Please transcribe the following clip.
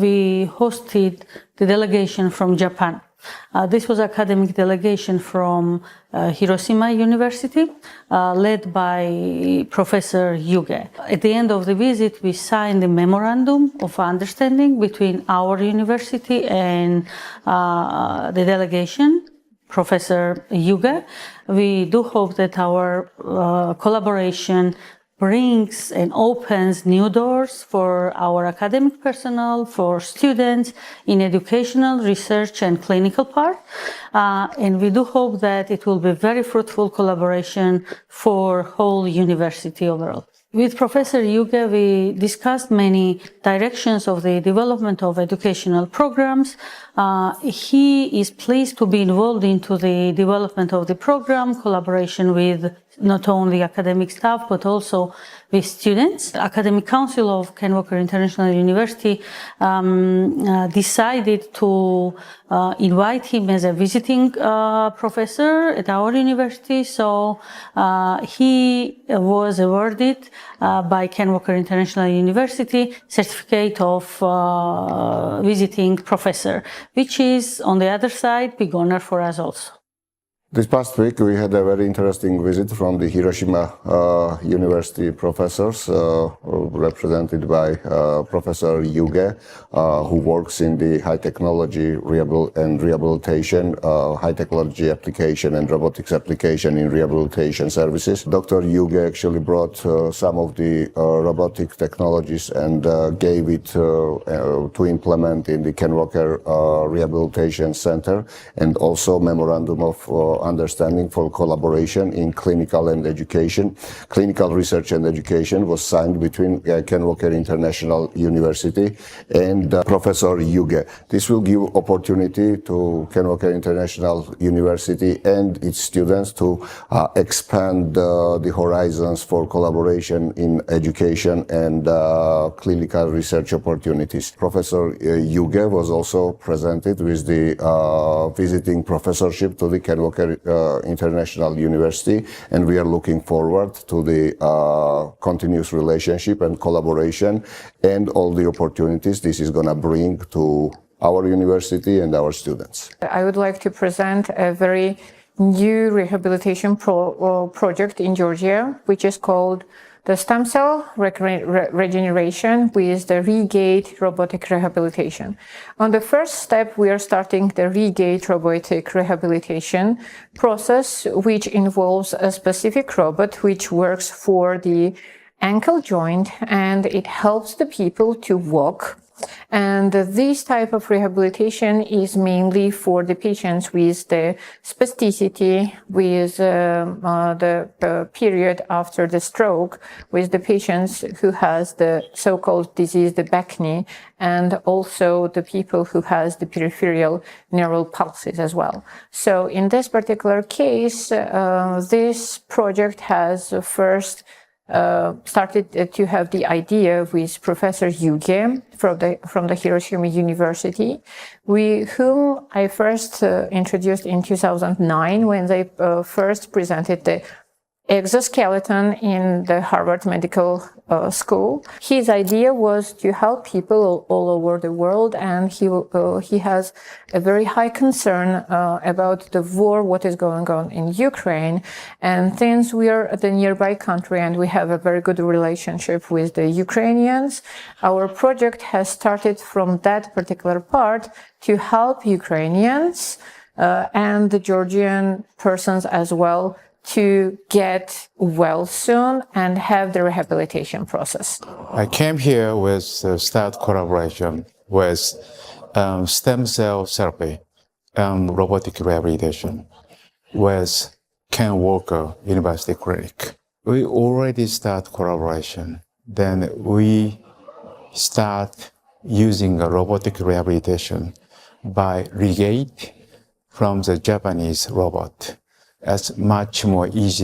we hosted the delegation from Japan. This was academic delegation from Hiroshima University, led by Professor Yuge. At the end of the visit, we signed a memorandum of understanding between our university and the delegation, Professor Yuge. We do hope that our collaboration brings and opens new doors for our academic personnel, for students in educational, research and clinical part. And we do hope that it will be very fruitful collaboration for whole university overall. With Professor Yuge, we discussed many directions of the development of educational programs. He is pleased to be involved into the development of the program, collaboration with not only academic staff, but also with students. Academic Council of Ken Walker International University decided to invite him as a visiting professor at our university. So he was awarded by Ken Walker International University certificate of visiting professor, which is on the other side big honor for us also. This past week we had a very interesting visit from the Hiroshima University professors, represented by Professor Yuge, who works in the high technology rehabilitation, high technology application and robotics application in rehabilitation services. Dr. Yuge actually brought some of the robotic technologies and gave it to implement in the Ken Walker Rehabilitation Center, and also memorandum of understanding for collaboration in clinical and education. Clinical research and education was signed between Ken Walker International University and Professor Yuge. This will give opportunity to Ken Walker International University and its students to expand the horizons for collaboration in education and clinical research opportunities. Professor Yuge was also presented with the visiting professorship to the Ken Walker International University, and we are looking forward to the continuous relationship and collaboration and all the opportunities this is going to bring to our university and our students. I would like to present a very new rehabilitation project in Georgia, which is called the stem cell regeneration with the ReGate robotic rehabilitation. On the first step, we are starting the ReGate robotic rehabilitation process, which involves a specific robot which works for the ankle joint, and it helps the people to walk. And this type of rehabilitation is mainly for the patients with the spasticity, with the period after the stroke, with the patients who has the so-called disease, the back knee, and also the people who has the peripheral neural pulses as well. So in this particular case, this project has first started to have the idea with Professor Yuge from the Hiroshima University, whom I first introduced in 2009 when they first presented the exoskeleton in the Harvard Medical School. His idea was to help people all over the world, and he has a very high concern about the war, what is going on in Ukraine. And since we are the nearby country and we have a very good relationship with the Ukrainians, our project has started from that particular part to help Ukrainians and the Georgian persons as well to get well soon and have the rehabilitation process. I came here with start collaboration with stem cell therapy and robotic rehabilitation with Ken Walker University Clinic. We already start collaboration. Then we start using a robotic rehabilitation by ReGate from the Japanese robot. That's much more easy